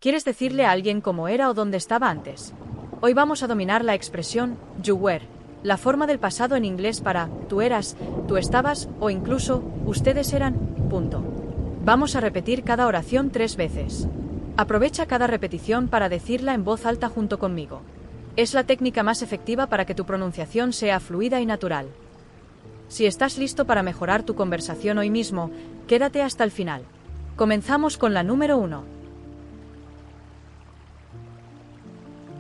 ¿Quieres decirle a alguien cómo era o dónde estaba antes? Hoy vamos a dominar la expresión you were, la forma del pasado en inglés para tú eras, tú estabas o incluso ustedes eran, punto. Vamos a repetir cada oración 3 veces. Aprovecha cada repetición para decirla en voz alta junto conmigo. Es la técnica más efectiva para que tu pronunciación sea fluida y natural. Si estás listo para mejorar tu conversación hoy mismo, quédate hasta el final. Comenzamos con la número 1.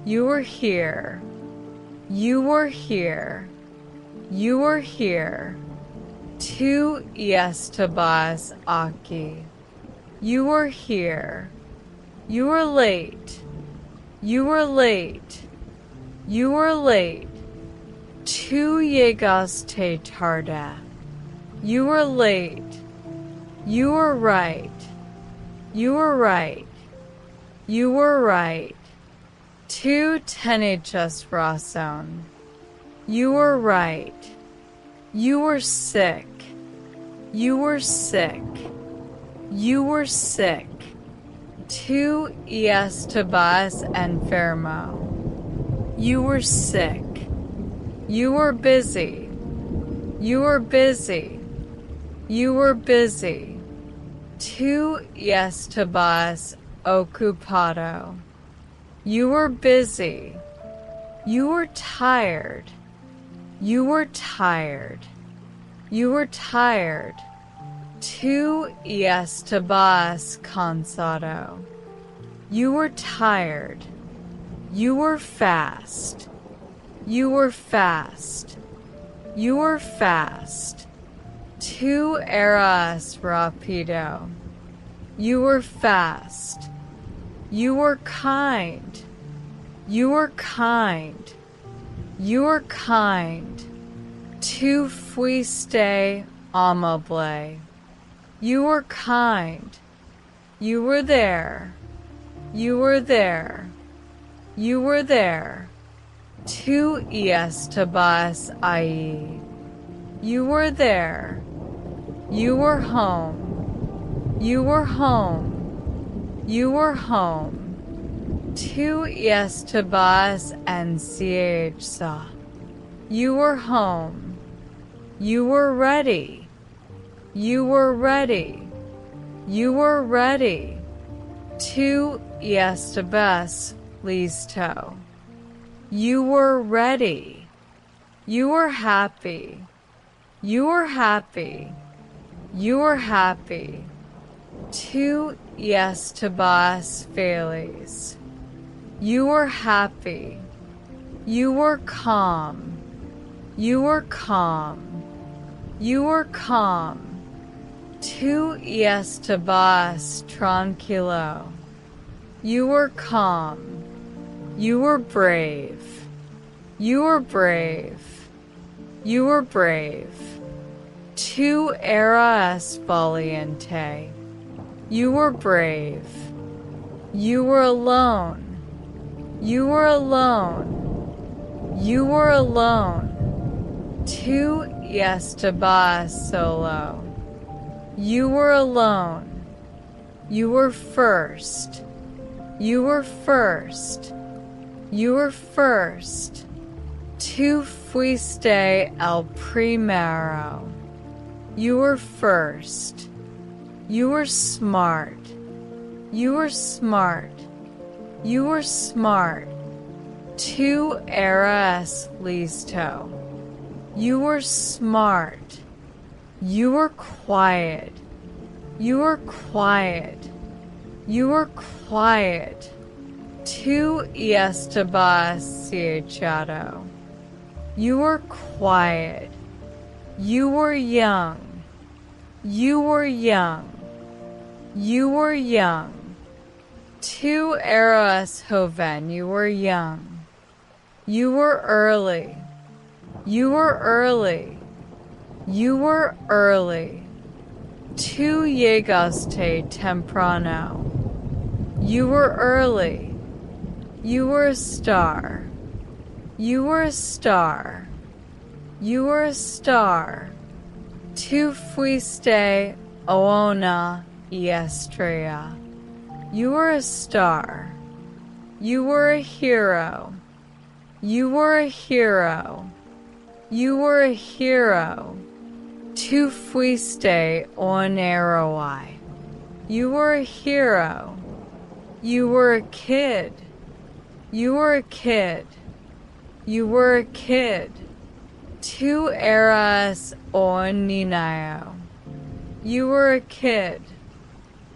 You were here. You were here. You were here. Tú estabas aquí. You were here. You were late. You were late. You were late. Tú llegaste tarde. You were late. You were right. You were right. You were right. Tú tenías razón. You were right. You were sick. You were sick. You were sick. Tú estabas enfermo. You were sick. You were busy. You were busy. You were busy. Tú estabas ocupado. You were busy. You were tired. You were tired. You were tired. Tú estabas cansado. You were tired. You were fast. You were fast. You were fast. Tú eras rápido. You were fast. You were kind. You were kind. You were kind. Tú fuiste amable. You were kind. You were there. You were there. You were there. Tú estabas ahí. You were there. You were home. You were home. You were home. Tú estabas en casa. You were home. You were ready. You were ready. You were ready. Tú estabas listo. You were ready. You were happy. You were happy. You were happy. Tú estabas feliz. You were happy. You were calm. You were calm. You were calm. Tú estabas tranquilo. You were calm. You were brave. You were brave. You were brave. Tú eras valiente. You were brave. You were alone. You were alone. You were alone. Tú estabas solo. You were alone. You were first. You were first. You were first. Tú fuiste el primero. You were first. You were smart. You were smart. You were smart. Tú eras listo. You were smart. You were quiet. You were quiet. You were quiet. Tú estabas callado. You were quiet. You were young. You were young. You were young. Tú eras joven. You were young. You were early. You were early. You were early. Tú llegaste temprano. You were early. You were a star. You were a star. You were a star. Tú fuiste una estrella. You were a star. You were a hero. You were a hero. You were a hero. Tu fuiste un héroe. You were a hero. You were a kid. You were a kid. You were a kid. Tu eras un niño. You were a kid.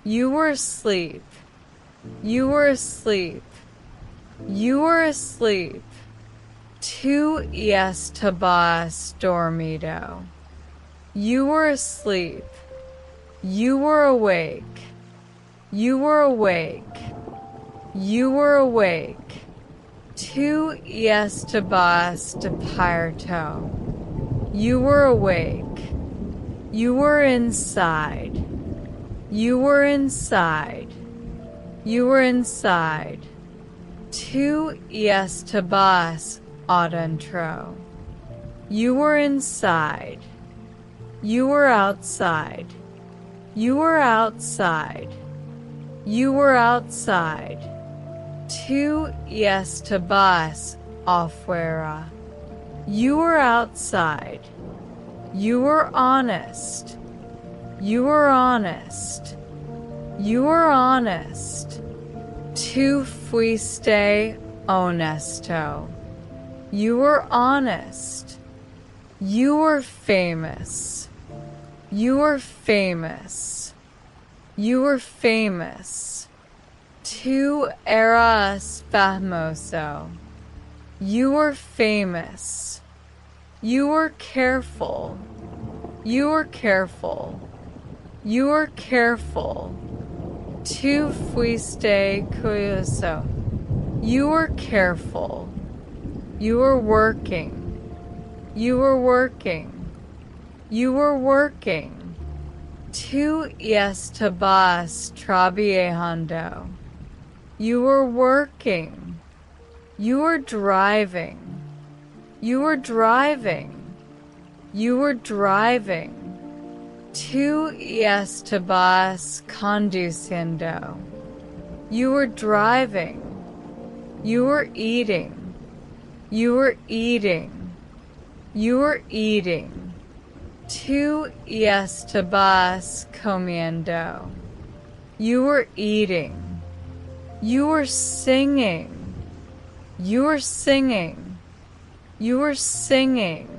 You were asleep. You were asleep. You were asleep. Tu estabas dormido. You were asleep. You were awake. You were awake. You were awake. Tu estabas despierto. You were awake. You were inside. You were inside. You were inside. Tu estabas adentro. You were inside. You were outside. You were outside. You were outside. Tu estabas afuera. You were outside. You were honest. You were honest. You were honest. Tu fuiste honesto. You were honest. You were famous. You were famous. You were famous. Tu eras famoso. You were famous. You were careful. You were careful. You were careful. Tu fuiste curioso. You were careful. You were working. You were working. You were working. Tu estabas trabajando. You were working. You were driving. You were driving. You were driving. Tu estabas conduciendo. You were driving. You were eating. You were eating. You were eating. Tu estabas comiendo. You were eating. You were singing. You were singing. You were singing.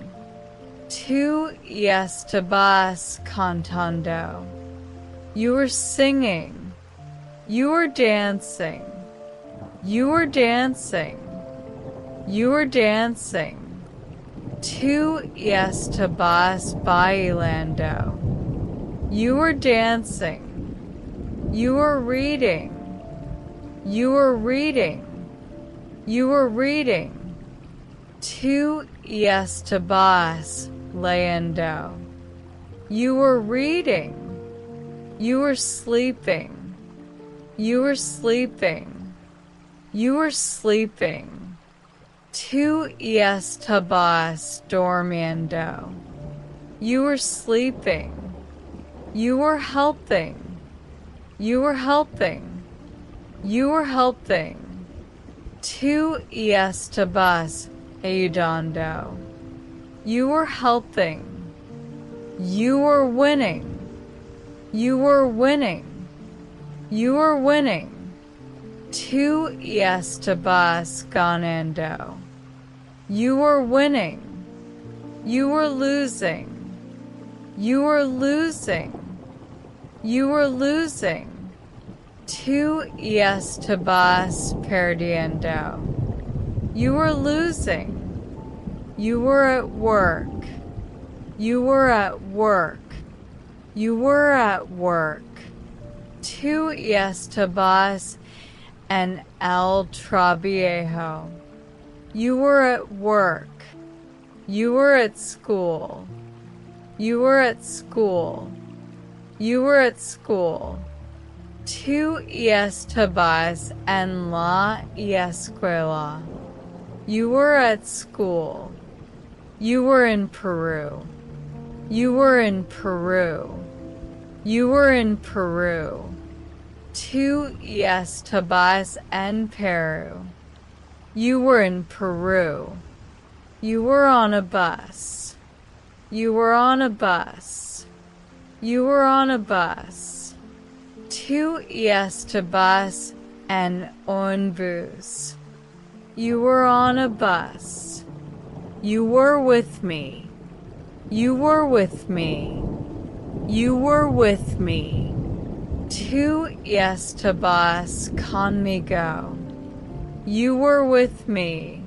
Tu estabas cantando. You were singing. You were dancing. You were dancing. You were dancing. Tu estabas bailando. You were dancing. You were reading. You were reading. You were reading. Tu estabas leyendo. You were reading. You were sleeping. You were sleeping. You were sleeping. Tu estabas durmiendo. You were sleeping. You were helping. You were helping. You were helping. Tu estabas ayudando. You were helping. You were winning. You were winning. You were winning. Tu estabas ganando. You were winning. You were losing. You were losing. You were losing. Tu estabas perdiendo. You were losing. You were at work. You were at work. You were at work. Tu estabas en el trabajo. You were at work. You were at school. You were at school. You were at school. Tu estabas en la escuela. You were at school. You were in Peru. You were in Peru. You were in Peru. Tú estabas en Peru. You were in Peru. You were on a bus. You were on a bus. You were on a bus. Tú estabas en un bus. You were on a bus. You were with me. You were with me. You were with me. Tú estabas conmigo. You were with me.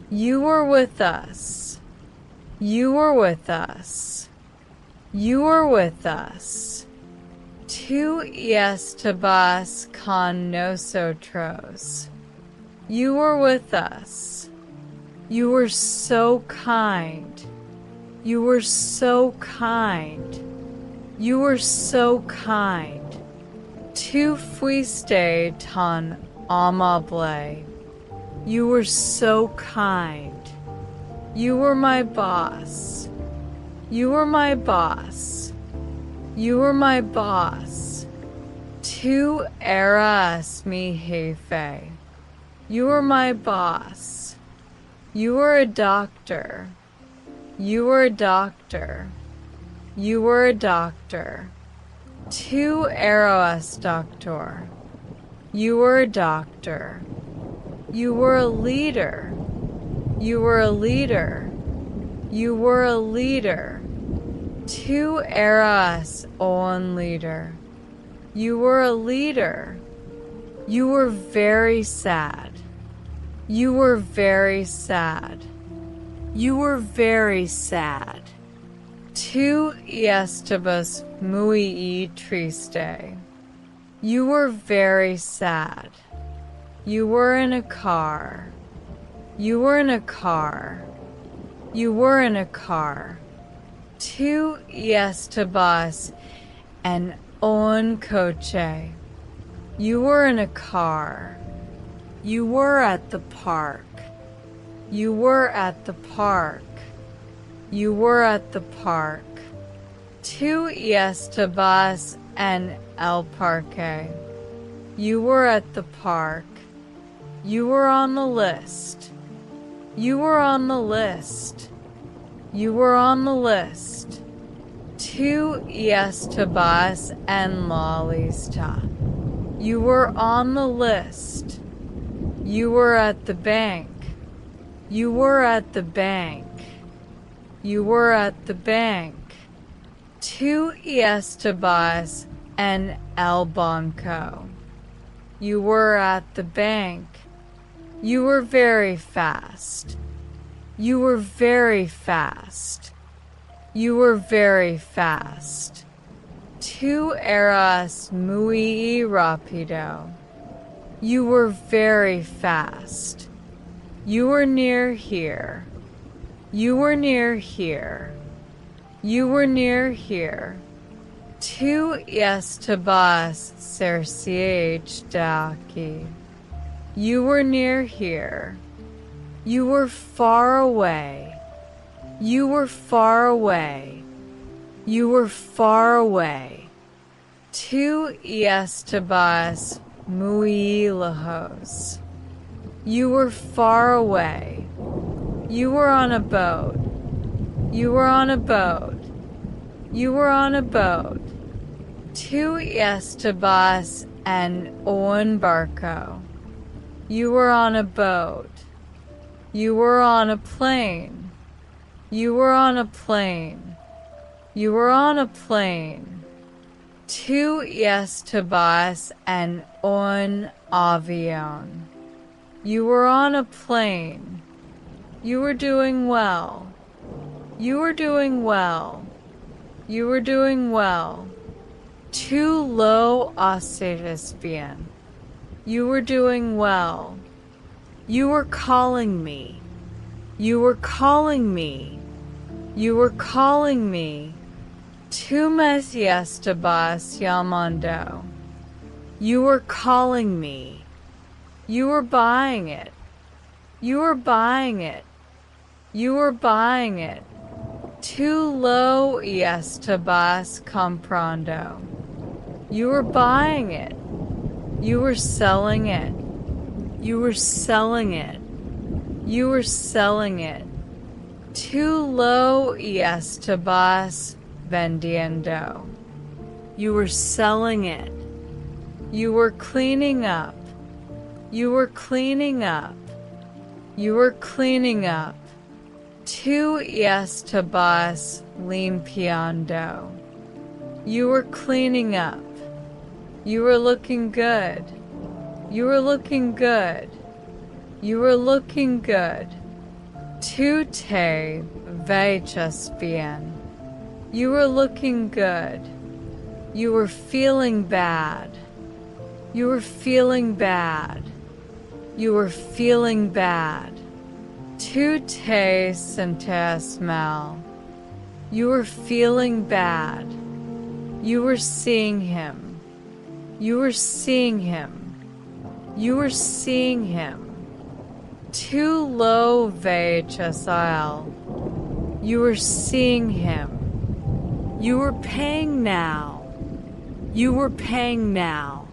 You were with us. You were with us. You were with us. Tú estabas con nosotros. You were with us. You were so kind. You were so kind. You were so kind. Tú fuiste tan amable. You were so kind. You were my boss. You were my boss. You were my boss. Tú eras mi jefe. You were my boss. You were a doctor. You were a doctor. You were a doctor. Tú eras doctor. You were a doctor. You were a leader. You were a leader. You were a leader. Tú eras un leader. You were a leader. You were very sad. You were very sad. You were very sad. Tú estabas muy triste. You were very sad. You were in a car. You were in a car. You were in a car. Tú estabas en un coche. You were in a car. You were at the park. You were at the park. You were at the park. Tú estabas en el parque. You were at the park. You were on the list. You were on the list. You were on the list. Tú estabas en la lista. You were on the list. You were at the bank. You were at the bank. You were at the bank. Tú estabas en el banco. You were at the bank. You were very fast. You were very fast. You were very fast. Tú eras muy rápido. You were very fast. You were near here. You were near here. You were near here. Tú estabas cerca de aquí. You were near here. You were far away. You were far away. You were far away. Tú estabas muy lejos. You were far away. You were on a boat. You were on a boat. You were on a boat. Tú estabas en un barco. You were on a boat. You were on a plane. You were on a plane. You were on a plane. Tú estabas en un avión. You were on a plane. You were doing well. You were doing well. You were doing well. Tú lo haces bien. You were doing well. You were calling me. You were calling me. You were calling me. Tú me estabas llamando. You were calling me. You were buying it. You were buying it. You were buying it. Tú lo estabas comprando. You were buying it. You were selling it. You were selling it. You were selling it. Tú lo estabas vendiendo. You were selling it. You were cleaning up. You were cleaning up. You were cleaning up. Tú estabas limpiando. You were cleaning up. You were looking good. You were looking good. You were looking good. Tú te veías bien. You were looking good. You were feeling bad. You were feeling bad. You were feeling bad. Tú te sentías mal. You were feeling bad. You were seeing him. You were seeing him. You were seeing him. Tú lo veías a él. You were seeing him. You were paying now. You were paying now.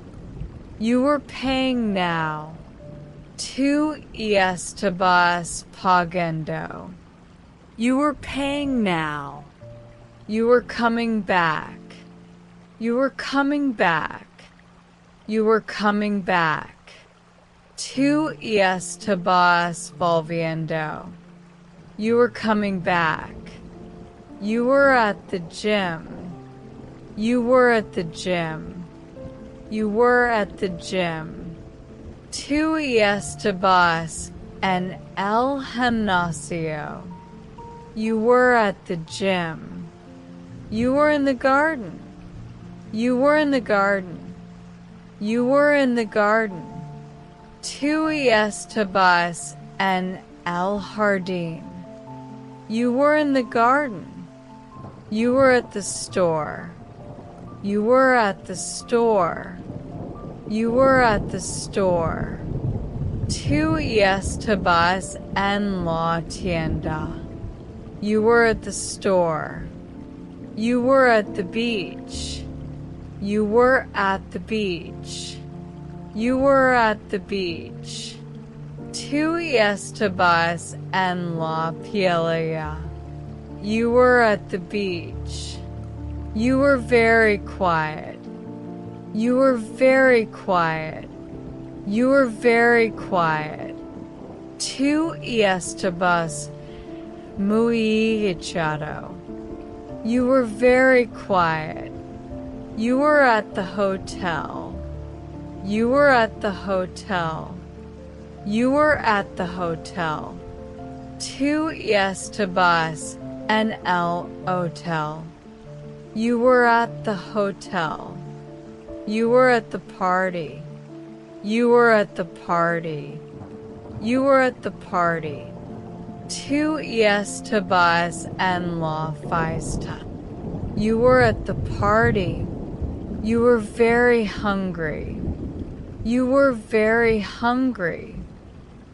You were paying now. Tú estabas pagando. You were paying now. You were coming back. You were coming back. You were coming back. Tú estabas volviendo. You were coming back. You were at the gym. You were at the gym. You were at the gym. Tú estabas en el gimnasio. You were at the gym. You were in the garden. You were in the garden. You were in the garden. Tú estabas en el jardín. You were in the garden. You were at the store. You were at the store. You were at the store. Tú estabas en la tienda. You were at the store. You were at the beach. You were at the beach. You were at the beach. Tú estabas en la playa. You were at the beach. You were very quiet. You were very quiet. You were very quiet. Tú estabas muy echado. You were very quiet. You were at the hotel. You were at the hotel. You were at the hotel. Tú estabas en el hotel. You were at the hotel. You were at the party. You were at the party. You were at the party. Tú estabas en la fiesta. You were at the party. You were very hungry. You were very hungry.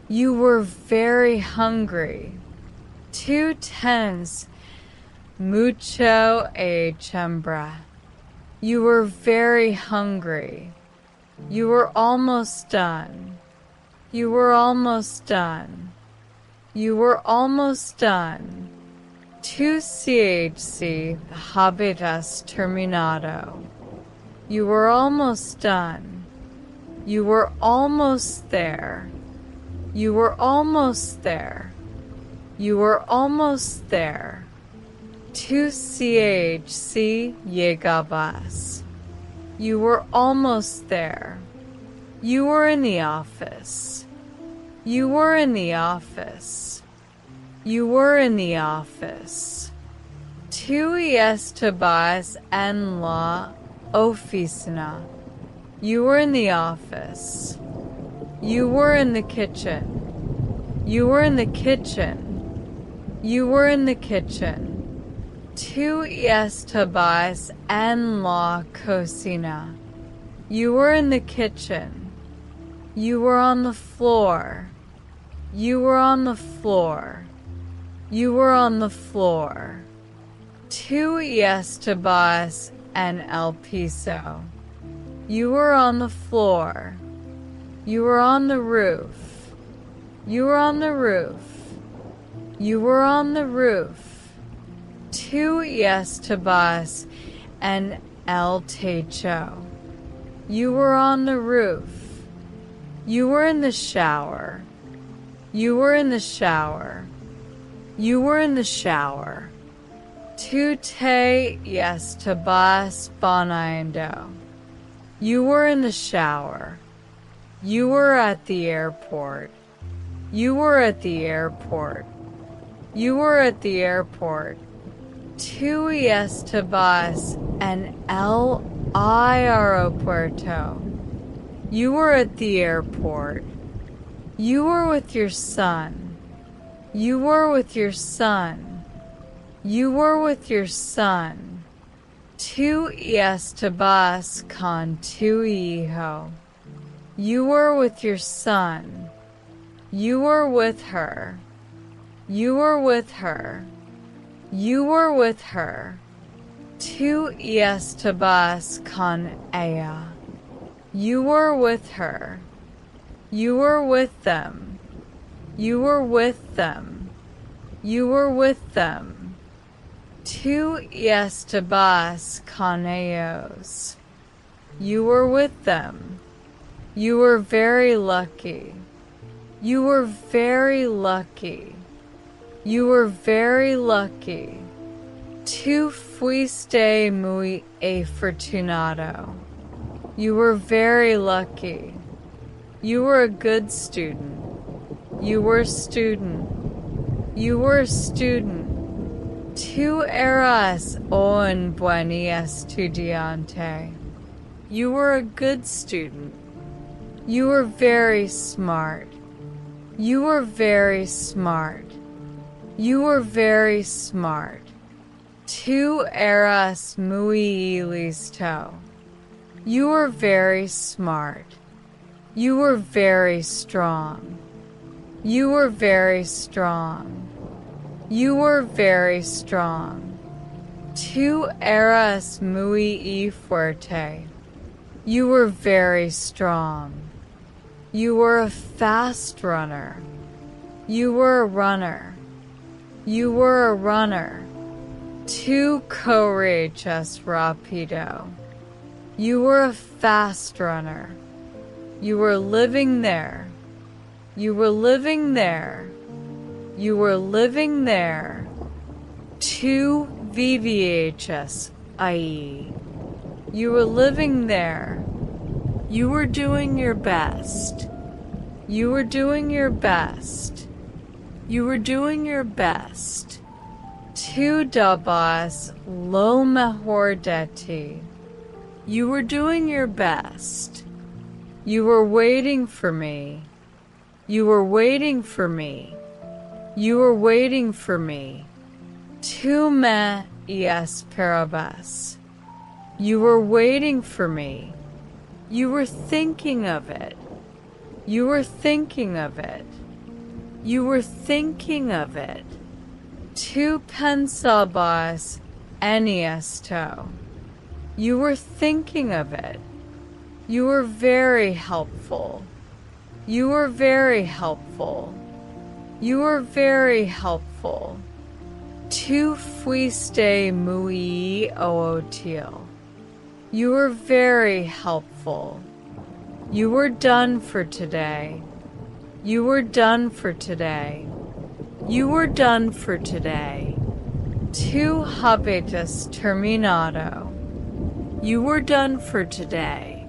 You were very hungry. Tú tienes mucho hambre. You were very hungry. You were almost done. You were almost done. You were almost done. Tú casi habías terminado. You were almost done. You were almost there. You were almost there. You were almost there. Tú casi llegabas. You were almost there. You were in the office. You were in the office. You were in the office. Tú estabas en la oficina. You were in the office. You were in the kitchen. You were in the kitchen. You were in the kitchen. Tú estabas en la cocina. You were in the kitchen. You were on the floor. You were on the floor. You were on the floor. Tú estabas en el piso. You were on the floor. You were on the roof. You were on the roof. You were on the roof. Tú estabas en el techo. You were on the roof. You were in the shower. You were in the shower. You were in the shower. Tú te estabas bañando. You were in the shower. You were at the airport. You were at the airport. You were at the airport. Tú estabas en el aeropuerto. You were at the airport. You were with your son. You were with your son. You were with your son. Tú estabas con tu hijo. You were with your son. You were with her. You were with her. You were with her. Tú estabas con ella. You were with her. You were with them. You were with them. You were with them. Tú estabas con ellos. You were with them. You were very lucky. You were very lucky. You were very lucky. Tú fuiste muy afortunado. You were very lucky. You were a good student. You were a student. You were a student. Tú eras un buen estudiante. You were a good student. You were very smart. You were very smart. You were very smart. Tú eras muy listo. You were very smart. You were very strong. You were very strong. You were very strong. Tú eras muy fuerte. You were very strong. You were a fast runner. You were a runner. You were a runner. Tú corres rápido. You were a fast runner. You were living there. You were living there. You were living there. Tú vivías ahí. You were living there. You were doing your best. You were doing your best. You were doing your best. Tú dabas lo mejor de ti. You were doing your best. You were waiting for me. You were waiting for me. You were waiting for me. Tú me esperabas. You were waiting for me. You were thinking of it. You were thinking of it. You were thinking of it. Tú pensabas en esto. You were thinking of it. You were very helpful. You were very helpful. You were very helpful. Tú fuiste muy útil. You were very helpful. You were done for today. You were done for today. You were done for today. Tú habías terminado. You were done for today.